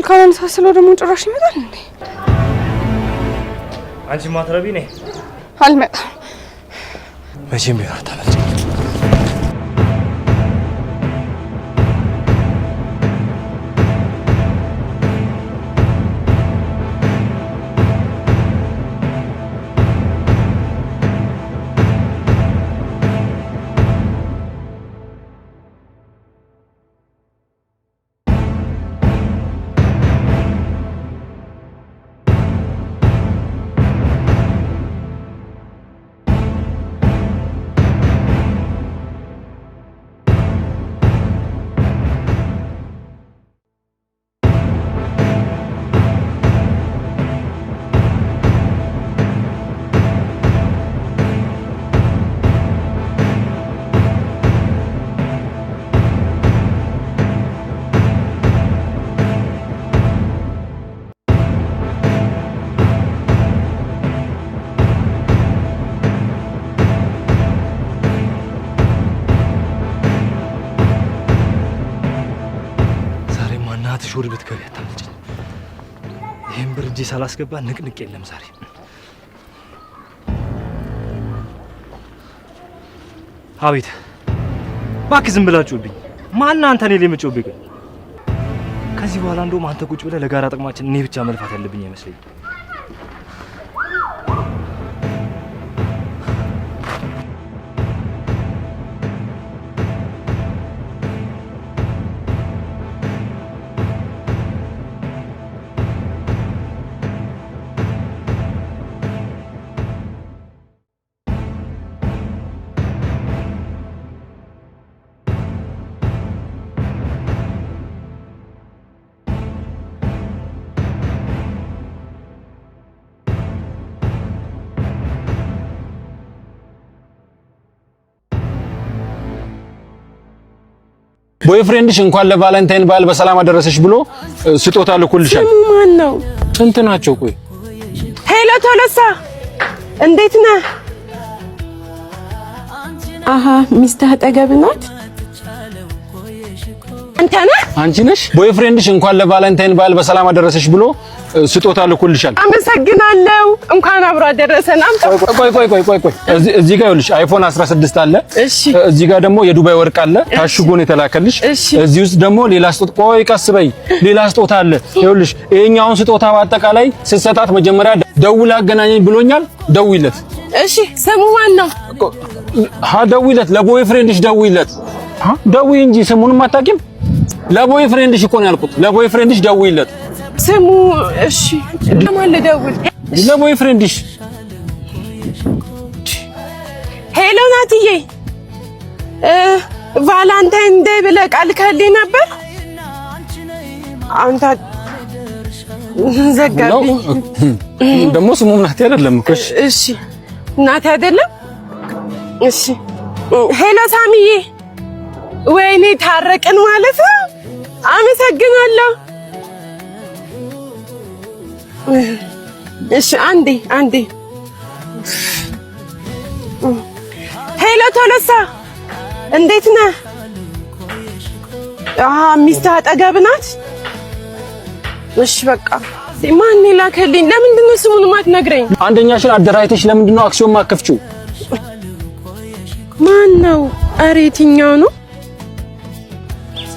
ስልክ አላነሳስለው ደግሞ ጭራሽ ይመጣል እንዴ? አንቺ ማትረቢ ነኝ አልመጣም። መቼም ቢሆን አታመልጭ። ሹር ብትከሪ አታመጭኝ። ይሄን ብር እጄ ሳላስገባ ንቅንቅ የለም ዛሬ። አቤት እባክህ ዝም ብላችሁብኝ። ማን አንተ ነህ ለምጮብኝ? ከዚህ በኋላ እንደውም አንተ ቁጭ ብለህ ለጋራ ጥቅማችን እኔ ብቻ መልፋት ያለብኝ አይመስለኝ። ቦይፍሬንድሽ እንኳን ለቫለንታይን በዓል በሰላም አደረሰሽ ብሎ ስጦታ ልኮልሻል። ማን ነው? ስንት ናቸው? ቆይ ሄሎ ቶሎሳ እንዴት ነህ? አሃ ሚስትህ አጠገብ ናት? አንተ ነህ? አንቺ ነሽ? ቦይፍሬንድሽ እንኳን ለቫለንታይን በዓል በሰላም አደረሰሽ ብሎ ስጦታ ልኮልሻል። አመሰግናለሁ። እንኳን አብሮ አደረሰን። ቆይ እዚህ ጋር ይኸውልሽ አይፎን 16 አለ። እሺ እዚህ ጋር ደግሞ የዱባይ ወርቅ አለ ታሽጎን የተላከልሽ። እዚህ ውስጥ ደግሞ ሌላ ስጦታ ቆይ ቀስ በይ ሌላ ስጦታ አለ። ይኸውልሽ ይሄኛውን ስጦታ በአጠቃላይ ስትሰጣት መጀመሪያ ደውላ አገናኘኝ ብሎኛል። ደውይለት። እሺ ስሙ ማን ነው? ደውይለት። ለቦይፍሬንድሽ ደውይለት። ደውይ እንጂ ስሙንም አታውቂም? ለቦይፍሬንድሽ እኮ ነው ያልኩት። ለቦይፍሬንድሽ ደውይለት። ስሙ እሺ ለማን ልደውል? ለቦይፍሬንድሽ። ሄሎ ናትዬ ቫለንታይን ዴይ ብለህ ቃል ከልኝ ነበር። አንተ ዘጋብኝ። ደግሞ ስሙ ናቲ አይደለም እኮ። እሺ ናቲ አይደለም። እሺ ሄሎ ሳሚዬ ወይኔ ታረቅን ማለት ነው። አመሰግናለሁ። እሺ አንዴ ሄሎ ቶሎሳ እንዴት ነህ? ሚስትህ አጠገብ ናት? እሺ በቃ ማን ላከልኝ? ለምንድን ነው ስሙን ማትነግረኝ? አንደኛሽን አደራይተሽ ለምንድን ነው አክሲዮን ማከፍቺው? ማን ነው? ኧረ የትኛው ነው?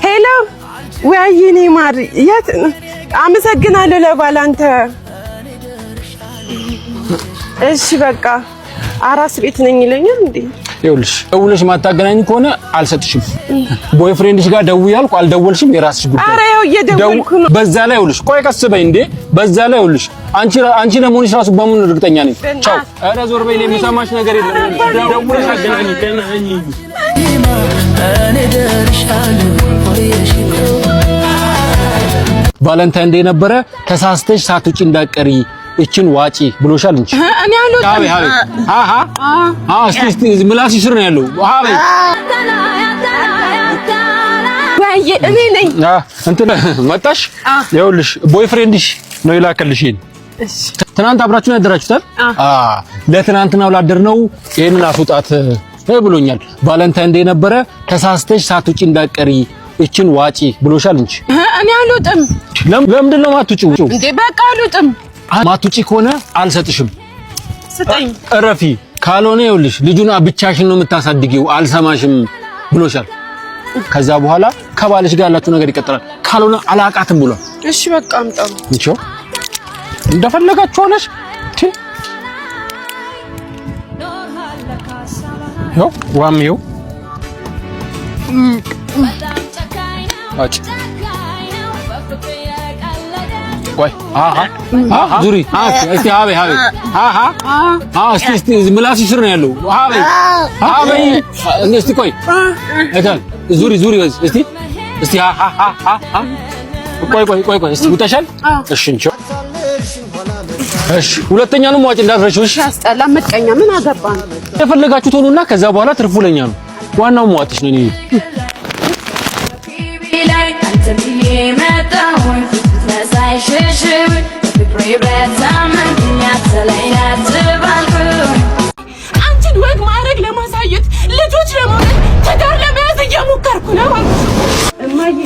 ሄሎ ወይኔ ማር የት? አመሰግናለሁ ለባላንተ። እሺ በቃ አራስ ቤት ነኝ ይለኛል እንዴ? ይኸውልሽ ደውለሽ ማታገናኝ ከሆነ አልሰጥሽም። ቦይፍሬንድሽ ጋር ደውይ አልኩ አልደወልሽም፣ የራስሽ ጉዳይ። ኧረ ያው እየደወልኩ ነው። በዛ ላይ ይኸውልሽ ቆይ ቀስ በይ እንዴ። በዛ ላይ ይኸውልሽ አንቺ ለመሆንሽ ራሱ በምን እርግጠኛ ነኝ? ቻው። ኧረ ዞር በይ፣ የሚሰማሽ ነገር የለም። ደውለሽ አገናኝ። እኔ ደርሻለሁ ቫለንታይን ዴይ ነበረ ተሳስተሽ ሳትውጪ እንዳትቀሪ እቺን ዋጪ ብሎሻል እንጂ እኔ አልወጣም። እስቲ ምላስሽ ስር ነው ያለው። ወይ እኔ ነኝ እንትን መጣሽ። ይኸውልሽ ቦይፍሬንድሽ ነው የላከልሽ። እሺ ትናንት አብራችሁ ነው ያደራችሁታል? ለትናንትናው ላደርነው ይሄንን አስወጣት ብሎኛል። ቫለንታይን ዴይ ነበረ ተሳስተሽ ሳትውጪ እንዳትቀሪ እቺን ዋጪ ብሎሻል እንጂ እኔ አልወጣም። ለምንድን ነው ማትውጪው እንዴ? በቃ አልወጣም። ማትውጪ ከሆነ አልሰጥሽም። ስጠኝ። እረፊ። ካልሆነ ይኸውልሽ ልጁን ብቻሽን ነው የምታሳድጊው። አልሰማሽም ብሎሻል። ከዛ በኋላ ከባልሽ ጋር ያላችሁ ነገር ይቀጥላል። ካልሆነ አላቃትም ብሏል። እሺ በቃ አምጣው። እንቾ እንደፈለጋችሁ ሆነሽ ይኸው ዋም ይኸው አጭ ቆይ ዙሪ እስቲ አቤ እስቲ ምላስሽ ስር ነው ያለው። አቤ እስቲ ቆይ አይታል ዙሪ እስቲ ቆይ እስቲ ውጣሻል። እሺ እንቾ እሺ ሁለተኛንም ዋጭ እንዳትረሺው። እሺ ያስጠላ ምቀኛ ምን አገባን? የፈለጋችሁት ሆኑና ከዛ በኋላ ትርፉ ለኛ ነው። ዋናው መዋጥሽ ነው። እኔ አንቺን ወግ ማድረግ ለማሳየት ልጆች ለመውለድ ትዳር ለመያዝ እየሞከርኩ ነው። እማዬ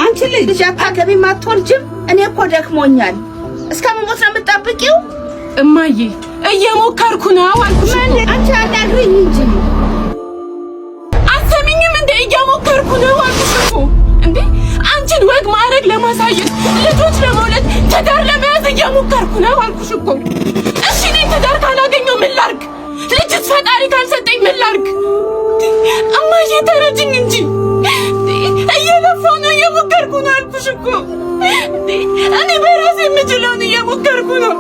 አንቺ ልጅ አታገቢም አትወልጂም? እኔ እኮ ደክሞኛል። እስከምሞት ነው የምትጠብቂው? እማዬ እየሞከርኩ ነው አልኩሽ። አንቺ አናግሪኝ እንጂ አትሰሚኝም እንዴ? እየሞከርኩ ነው አልኩሽ እኮ እንዴ። አንቺን ወግ ማድረግ ለማሳየት ልጆች ለመውለድ ትዳር ለመያዝ እየሞከርኩ ነው አልኩሽ እኮ። እሺ እኔ ትዳር ካላገኘሁ ምን ላድርግ? ልጅስ ፈጣሪ ካልሰጠኝ ምን ላድርግ? እማዬ ተረጅኝ እንጂ እየለፋሁ ነው፣ እየሞከርኩ ነው አልኩሽ እኮ። እኔ በራሴ የምችለውን እየሞከርኩ ነው።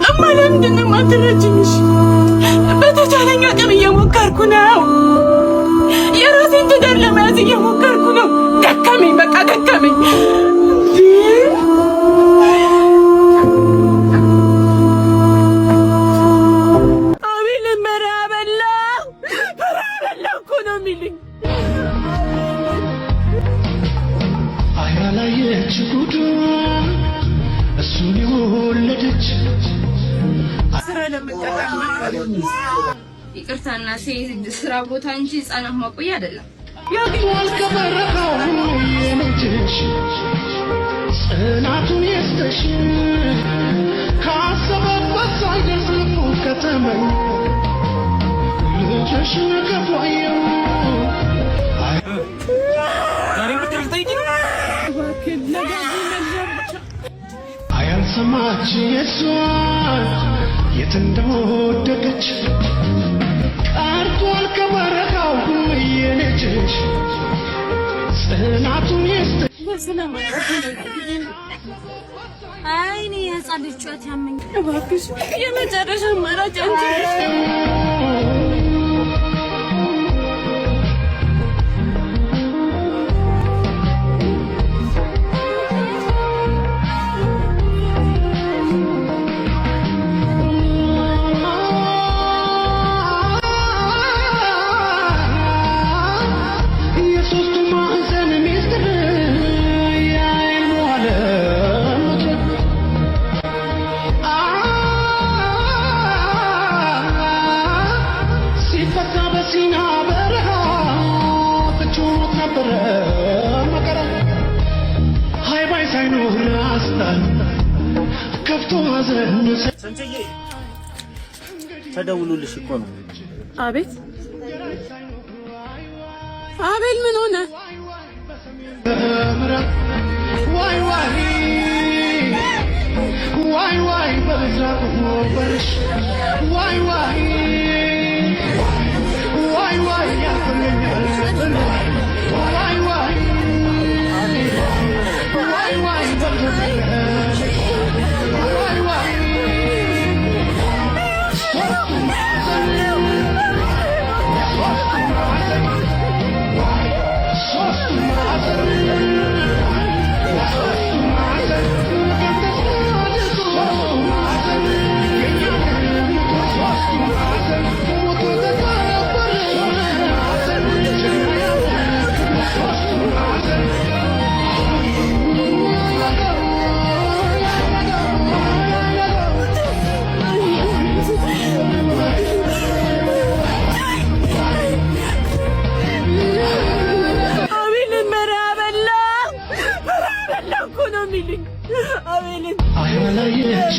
እማ ለምንድን ነው የማትረጂኝ? በተቻለኝ አቅም እየሞከርኩ ነው። የራሴን ትዳር ለመያዝ እየሞከርኩ ነው። ደከመኝ፣ በቃ ደከመኝ። አቤል መራበላው እኮ ነው የሚልኝ። አያላየች ጉዱ እሱን የወለደች ይቅርታና ስራ ቦታ እንጂ ህፃናት ማቆያ አይደለም። ያግኛል ከበረካው የልጅሽ ጽናቱን ይስጥሽ ካሰበበት ሳይደርስ ልቡ ከተመኝ ልጅሽን ከፎየው አያልሰማች የሷን የት እንደወደቀች ቀርቷል ከበረካው የልጅሽ ጽናቱን ይስጥሽ። አይ እኔ የህፃን ልጅ ጩኸት ያመኝ። እባክሽ የመጨረሻ አማራጭ አንቺ ነሽ። ተደውሎልሽ እኮ ነው። አቤት አቤል ምን ሆነ? ዋይ ዋይ ዋይ ዋይ በዛው ወርሽ ዋይ ዋይ ዋይ ዋይ ያፈለኛል ዋይ ዋይ ዋይ ዋይ ነው የሚሉኝ። አቤልን አይወላየች